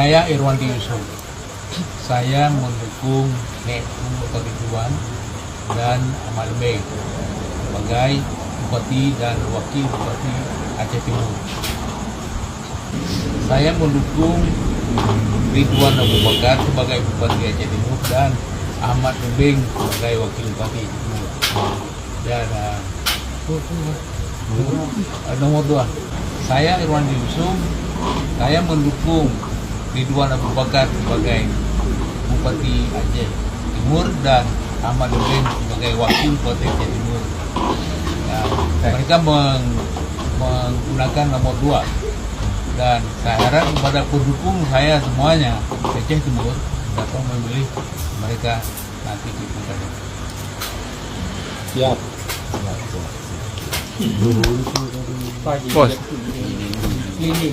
Saya Irwandi Yusuf. Saya mendukung Dr. Ridwan dan Ahmad Bey sebagai Bupati dan Wakil Bupati Aceh Timur. Saya mendukung Ridwan Abu Bakar sebagai Bupati Aceh Timur dan Ahmad Bey sebagai Wakil Bupati Aceh Timur. Dan nomor 2, saya Irwandi Yusuf. Saya mendukung Ridwan Abu Bakar sebagai Bupati Aceh Timur dan Ahmad Bey sebagai Wakil Bupati Aceh Timur. Nah, mereka menggunakan nomor 2 dan saya harap kepada pendukung saya semuanya Aceh Timur dapat memilih mereka nanti di pilkada. Siap. Bos. Ini